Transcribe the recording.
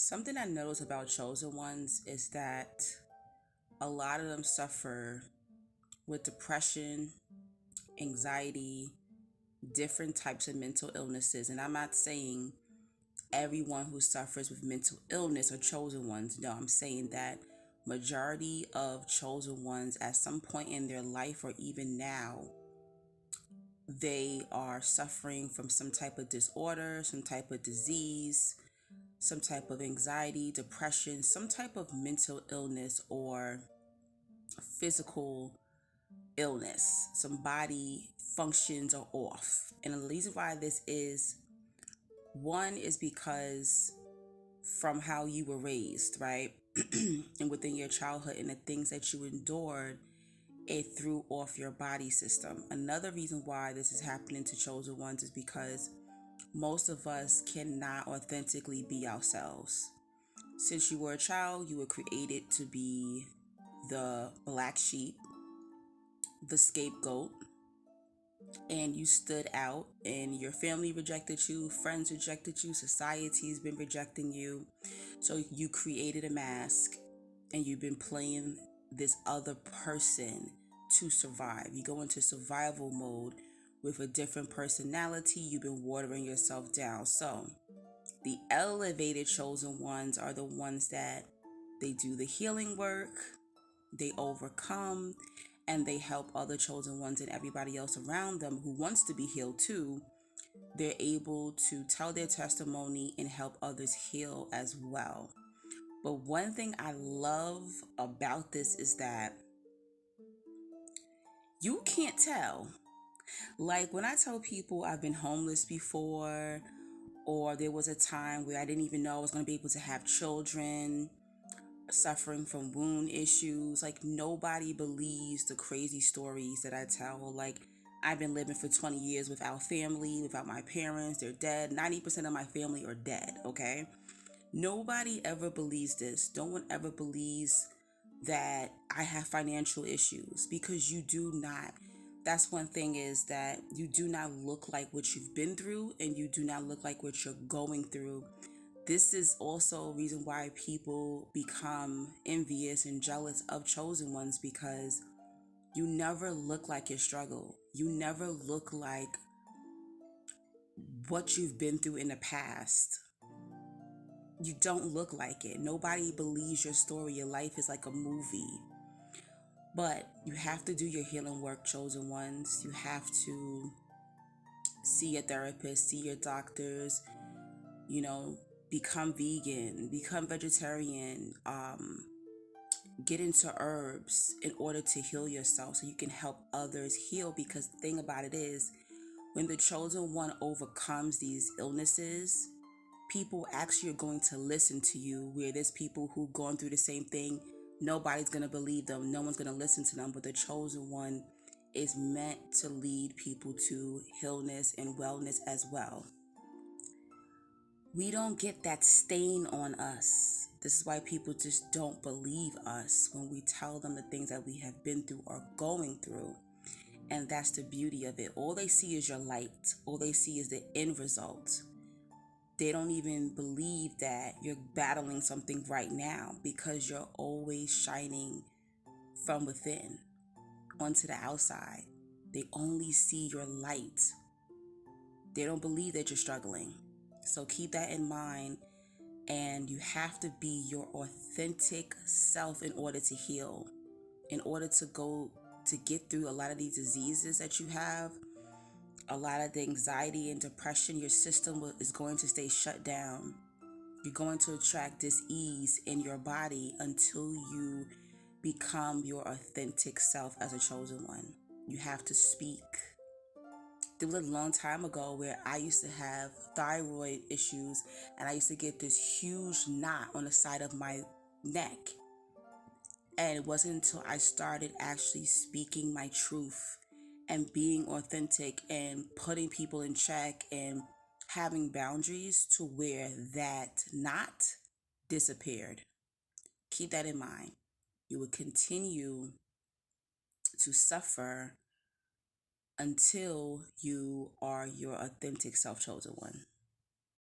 Something I notice about chosen ones is that a lot of them suffer with depression, anxiety, different types of mental illnesses. And I'm not saying everyone who suffers with mental illness are chosen ones. No, I'm saying that majority of chosen ones at some point in their life or even now, they are suffering from some type of disorder, some type of disease, some type of anxiety, depression, some type of mental illness or physical illness. Some body functions are off. And the reason why this is, one is because from how you were raised, right? And within your childhood and the things that you endured, it threw off your body system. Another reason why this is happening to chosen ones is because most of us cannot authentically be ourselves. Since you were a child, you were created to be the black sheep, the scapegoat, and you stood out, and your family rejected you, friends rejected you, society's been rejecting you. So you created a mask and you've been playing this other person to survive. You go into survival mode with a different personality. You've been watering yourself down. So the elevated chosen ones are the ones that they do the healing work, they overcome, and they help other chosen ones and everybody else around them who wants to be healed too. They're able to tell their testimony and help others heal as well. But one thing I love about this is that you can't tell. Like when I tell people I've been homeless before, or there was a time where I didn't even know I was going to be able to have children, suffering from wound issues, like nobody believes the crazy stories that I tell. Like I've been living for 20 years without family, without my parents. They're dead. 90% of my family are dead, okay? Nobody ever believes this. No one ever believes that I have financial issues, because you do not. That's one thing, is that you do not look like what you've been through, and you do not look like what you're going through. This is also a reason why people become envious and jealous of chosen ones, because you never look like your struggle. You never look like what you've been through in the past. You don't look like it. Nobody believes your story. Your life is like a movie. But you have to do your healing work, chosen ones. You have to see a therapist, see your doctors, you know, become vegan, become vegetarian, get into herbs in order to heal yourself so you can help others heal. Because the thing about it is, when the chosen one overcomes these illnesses, people actually are going to listen to you, where there's people who've gone through the same thing. Nobody's going to believe them. No one's going to listen to them. But the chosen one is meant to lead people to healness and wellness as well. We don't get that stain on us. This is why people just don't believe us when we tell them the things that we have been through or going through. And that's the beauty of it. All they see is your light. All they see is the end result. They don't even believe that you're battling something right now, because you're always shining from within onto the outside. They only see your light. They don't believe that you're struggling. So keep that in mind. And you have to be your authentic self in order to heal, in order to get through a lot of these diseases that you have. A lot of the anxiety and depression, your system is going to stay shut down. You're going to attract dis-ease in your body until you become your authentic self as a chosen one. You have to speak. There was a long time ago where I used to have thyroid issues, and I used to get this huge knot on the side of my neck. And it wasn't until I started actually speaking my truth and being authentic and putting people in check and having boundaries to where that knot disappeared. Keep that in mind. You will continue to suffer until you are your authentic self-chosen one.